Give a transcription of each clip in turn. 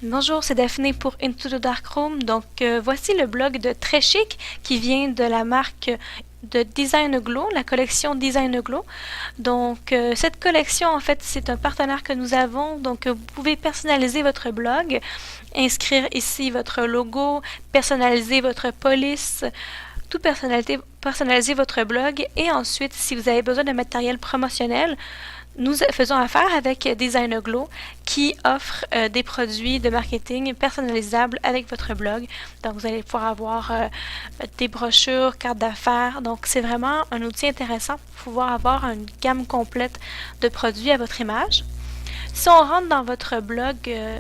Bonjour, c'est Daphné pour Into the Dark Room. Voici le blog de Très Chic qui vient de la marque de Design Glow, la collection Design Glow. Cette collection, en fait, c'est un partenaire que nous avons. Vous pouvez personnaliser votre blog, inscrire ici votre logo, personnaliser votre police, tout personnaliser votre blog. Et ensuite, si vous avez besoin de matériel promotionnel, nous faisons affaire avec Design Glow qui offre des produits de marketing personnalisables avec votre blog. Donc, vous allez pouvoir avoir des brochures, cartes d'affaires. Donc, c'est vraiment un outil intéressant pour pouvoir avoir une gamme complète de produits à votre image. Si on rentre dans votre blog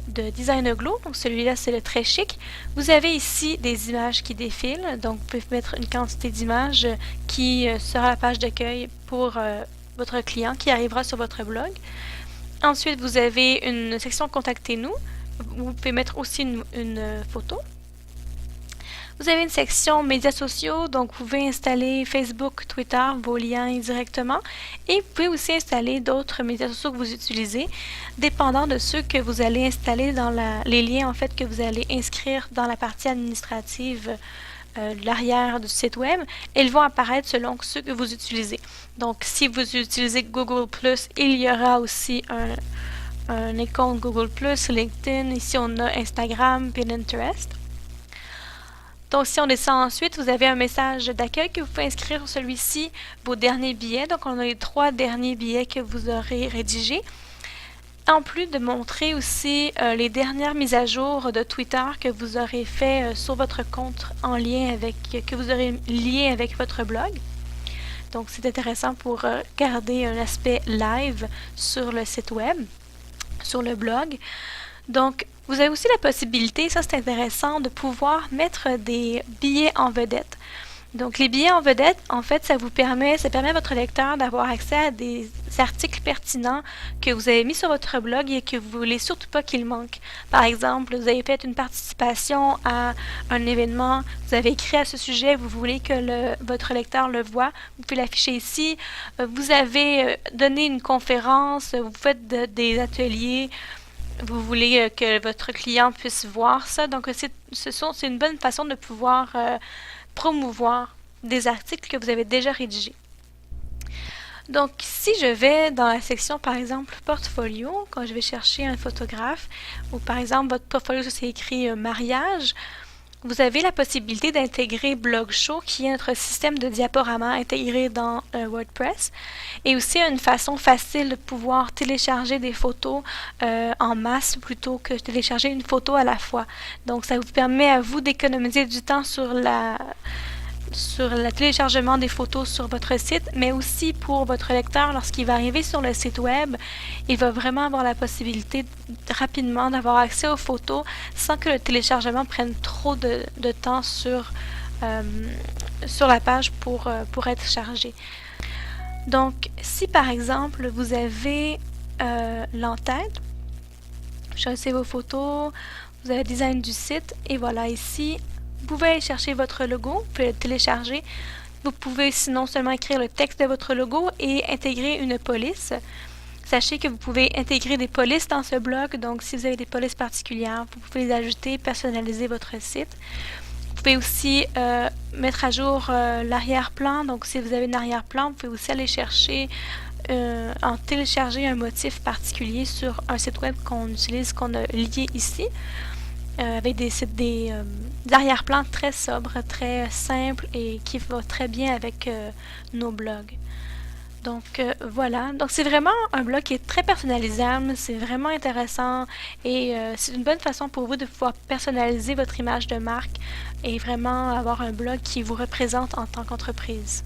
de Design Glow, donc celui-là c'est le Très Chic, vous avez ici des images qui défilent. Donc, vous pouvez mettre une quantité d'images qui sera la page d'accueil pour votre client qui arrivera sur votre blog. Ensuite, vous avez une section Contactez-nous. Vous pouvez mettre aussi une photo. Vous avez une section médias sociaux, donc vous pouvez installer Facebook, Twitter, vos liens directement. Et vous pouvez aussi installer d'autres médias sociaux que vous utilisez, dépendant de ceux que vous allez installer dans les liens en fait que vous allez inscrire dans la partie administrative de l'arrière du site web. Ils vont apparaître selon ceux que vous utilisez. Donc, si vous utilisez Google+, il y aura aussi un icône Google+, LinkedIn. Ici, on a Instagram, Pinterest. Donc, si on descend ensuite, vous avez un message d'accueil que vous pouvez inscrire sur celui-ci, vos derniers billets. Donc, on a les 3 derniers billets que vous aurez rédigés. En plus de montrer aussi les dernières mises à jour de Twitter que vous aurez fait sur votre compte en lien avec, que vous aurez lié avec votre blog. Donc, c'est intéressant pour garder un aspect live sur le site web, sur le blog. Donc, vous avez aussi la possibilité, ça c'est intéressant, de pouvoir mettre des billets en vedette. Donc, les billets en vedette, en fait, ça permet à votre lecteur d'avoir accès à des articles pertinents que vous avez mis sur votre blog et que vous voulez surtout pas qu'il manque. Par exemple, vous avez fait une participation à un événement, vous avez écrit à ce sujet, vous voulez que votre lecteur le voit, vous pouvez l'afficher ici. Vous avez donné une conférence, vous faites des ateliers, vous voulez que votre client puisse voir ça. Donc, c'est une bonne façon de pouvoir promouvoir des articles que vous avez déjà rédigés. Donc, si je vais dans la section, par exemple, portfolio, quand je vais chercher un photographe, ou par exemple, votre portfolio, c'est écrit mariage, vous avez la possibilité d'intégrer Blogshow, qui est notre système de diaporama intégré dans WordPress, et aussi une façon facile de pouvoir télécharger des photos en masse plutôt que télécharger une photo à la fois. Donc, ça vous permet à vous d'économiser du temps sur le téléchargement des photos sur votre site, mais aussi pour votre lecteur, lorsqu'il va arriver sur le site web, il va vraiment avoir la possibilité rapidement d'avoir accès aux photos sans que le téléchargement prenne trop de temps sur la page pour être chargé. Donc, si par exemple vous avez l'entête, choisissez vos photos, vous avez le design du site, et voilà ici, vous pouvez aller chercher votre logo, vous pouvez le télécharger. Vous pouvez sinon seulement écrire le texte de votre logo et intégrer une police. Sachez que vous pouvez intégrer des polices dans ce blog, donc si vous avez des polices particulières, vous pouvez les ajouter, personnaliser votre site. Vous pouvez aussi mettre à jour l'arrière-plan, donc si vous avez un arrière-plan, vous pouvez aussi aller chercher en télécharger un motif particulier sur un site web qu'on utilise, qu'on a lié ici. Avec des arrière-plans très sobres, très simples et qui vont très bien avec nos blogs. Donc voilà, donc c'est vraiment un blog qui est très personnalisable, c'est vraiment intéressant et c'est une bonne façon pour vous de pouvoir personnaliser votre image de marque et vraiment avoir un blog qui vous représente en tant qu'entreprise.